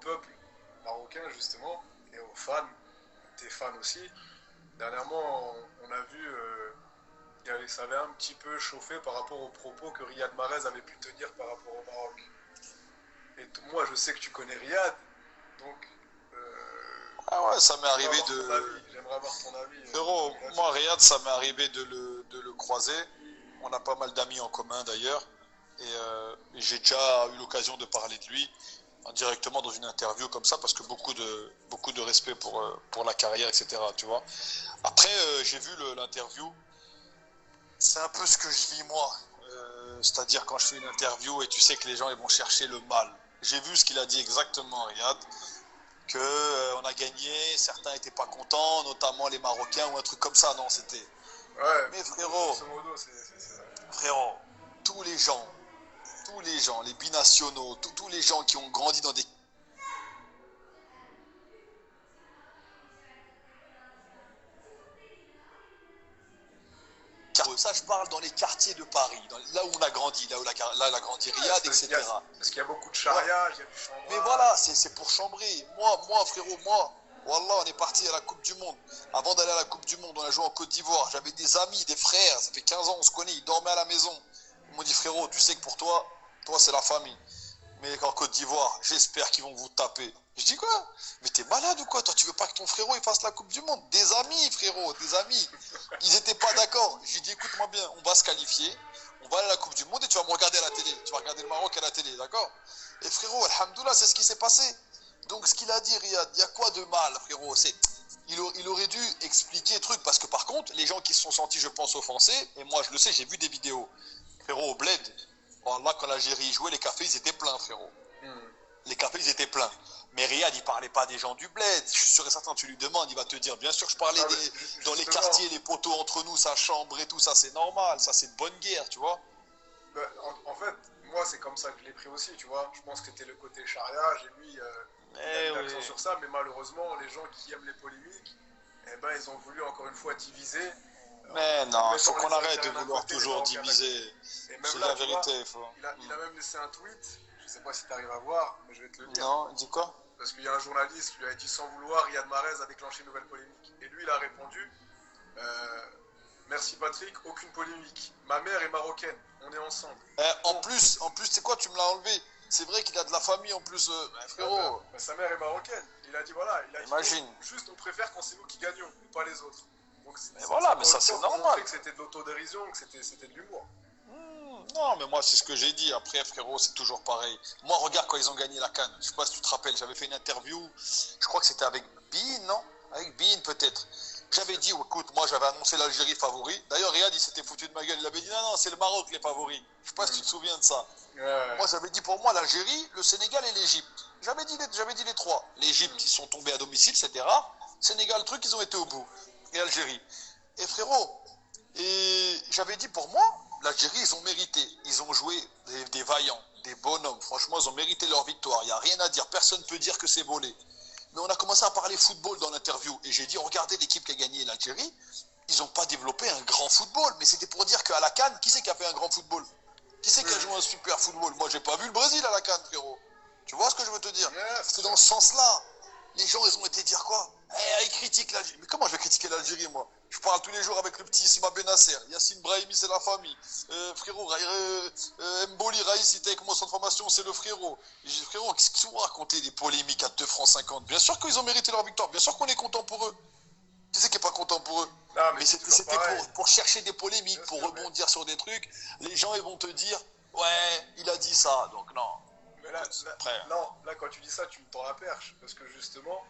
peuple marocain, justement, et aux fans, tes fans aussi. Dernièrement, on a vu, ça avait un petit peu chauffé par rapport aux propos que Riyad Mahrez avait pu tenir par rapport au Maroc. Et moi, je sais que tu connais Riyad, donc Ah ouais, ça m'est arrivé j'aimerais avoir ton avis Frérot, là-dessus. moi, Riyad, ça m'est arrivé de le croiser. On a pas mal d'amis en commun d'ailleurs. Et j'ai déjà eu l'occasion de parler de lui directement dans une interview comme ça parce que beaucoup de respect pour la carrière, etc. Tu vois. Après, j'ai vu l'interview. C'est un peu ce que je vis moi. C'est-à-dire quand je fais une interview et tu sais que les gens ils vont chercher le mal. J'ai vu ce qu'il a dit exactement, Riyad, que on a gagné, certains n'étaient pas contents, notamment les Marocains ou un truc comme ça, non, c'était. Ouais, Mais grosso modo, c'est ça. frérot, tous les gens, les binationaux, tous les gens qui ont grandi dans des ça je parle dans les quartiers de Paris, là où on a grandi, là il a grandi Ouais, Riyad, etc. parce qu'il y a beaucoup de Ouais. charriage, il y a du Mais chambrage. voilà, c'est pour chambrer. Moi, frérot, Wallah, on est parti à la Coupe du Monde. Avant d'aller à la Coupe du Monde, on a joué en Côte d'Ivoire. J'avais des amis, des frères, ça fait 15 ans, on se connaît, ils dormaient à la maison. Ils m'ont dit, frérot, tu sais que pour toi, c'est la famille. Mais en Côte d'Ivoire, j'espère qu'ils vont vous taper. Je dis quoi? Mais t'es malade ou quoi? Toi, tu veux pas que ton frérot il fasse la Coupe du Monde? Des amis, frérot, des amis. Ils étaient pas d'accord. J'ai dit, écoute-moi bien, on va se qualifier, on va aller à la Coupe du Monde et tu vas me regarder à la télé. Tu vas regarder le Maroc à la télé, d'accord? Et frérot, alhamdoulilah, c'est ce qui s'est passé. Donc ce qu'il a dit, Riyad, il y a quoi de mal, frérot? Il aurait dû expliquer le truc, parce que par contre, les gens qui se sont sentis, je pense, offensés, et moi je le sais, j'ai vu des vidéos, frérot, au Bled, là, quand l'Algérie jouait, les cafés, ils étaient pleins, frérot. Hmm. Les cafés, ils étaient pleins. Mais Riyad, il parlait pas des gens du Bled. Je suis sûr et certain, tu lui demandes, il va te dire, bien sûr, je parlais Ah, mais dans les justement, quartiers, les poteaux entre nous, ça chambre et tout, ça, c'est normal, ça, c'est de bonne guerre, tu vois. bah, en fait, moi, c'est comme ça que je l'ai pris aussi, tu vois. Je pense que c'était le côté charriage, et lui, il a mis Eh l'accent oui. sur ça, mais malheureusement, les gens qui aiment les polémiques, eh ben, ils ont voulu encore une fois diviser, Mais en non, il faut mettant qu'on les arrête de Algériens d'un vouloir côté, les toujours Marocains d'un côté. diviser. Et même C'est là, la tu vois, vérité, il faut. il a même laissé un tweet, je sais pas si tu arrives à voir, mais je vais te le lire. Non, dis quoi? Parce qu'il y a un journaliste qui lui a dit sans vouloir, Riyad Mahrez a déclenché une nouvelle polémique. Et lui, il a répondu euh, merci Patrick, aucune polémique. Ma mère est marocaine, on est ensemble. Bon, En plus, c'est quoi, tu me l'as enlevé. C'est vrai qu'il a de la famille en plus, frérot. sa mère est marocaine. Il a dit voilà, il a dit Imagine. juste on préfère quand c'est nous qui gagnons, et pas les autres. Donc Mais voilà, mais encore ça une c'est fois pour montrer normal. que c'était de l'autodérision, que c'était de l'humour. Non, mais moi c'est ce que j'ai dit. Après, frérot, c'est toujours pareil. Moi, regarde quand ils ont gagné la CAN. Je sais pas si tu te rappelles, j'avais fait une interview. Je crois que c'était avec Bean, non? Avec Bean peut-être. J'avais dit, oh, écoute, moi j'avais annoncé l'Algérie favori. D'ailleurs, Riyad, il s'était foutu de ma gueule. Il avait dit, non, non, c'est le Maroc les favoris. Je sais pas si tu te souviens de ça. Ouais. Moi, j'avais dit pour moi l'Algérie, le Sénégal et l'Égypte. J'avais dit les trois. L'Égypte, ils sont tombés à domicile, c'était rare. Sénégal, le truc, ils ont été au bout. Et Algérie. Et frérot, et j'avais dit pour moi, l'Algérie, ils ont mérité. Ils ont joué des vaillants, des bonhommes. Franchement, ils ont mérité leur victoire. Il n'y a rien à dire. Personne ne peut dire que c'est volé. Mais on a commencé à parler football dans l'interview. Et j'ai dit, regardez l'équipe qui a gagné l'Algérie. Ils n'ont pas développé un grand football. Mais c'était pour dire qu'à la CAN, qui c'est qui a fait un grand football? Qui c'est qui a joué un super football? Moi, j'ai pas vu le Brésil à la CAN, frérot. Tu vois ce que je veux te dire? Yeah, c'est C'est dans sûr. ce sens-là. Les gens, ils ont été dire quoi? Eh, ils critiquent l'Algérie. Mais comment je vais critiquer l'Algérie, moi? Je parle tous les jours avec le petit Isma Benasser. Yassine Brahimi, c'est la famille. Frérot, Mboli, Raïs, il était avec moi sans formation, c'est le frérot. J'ai dit, frérot, qu'est-ce qu'ils ont raconté des polémiques à 2 francs 50? Bien sûr qu'ils ont mérité leur victoire. Bien sûr qu'on est content pour eux. Qui c'est qui n'est pas content pour eux? Non, mais Mais c'est toujours c'était pareil. pour chercher des polémiques, Bien pour sûr, mais, rebondir sur des trucs. Les gens, ils vont te dire, ouais, il a dit ça. Donc non. mais Écoute, après. non, là, quand tu dis ça, tu me tends la perche. Parce que justement,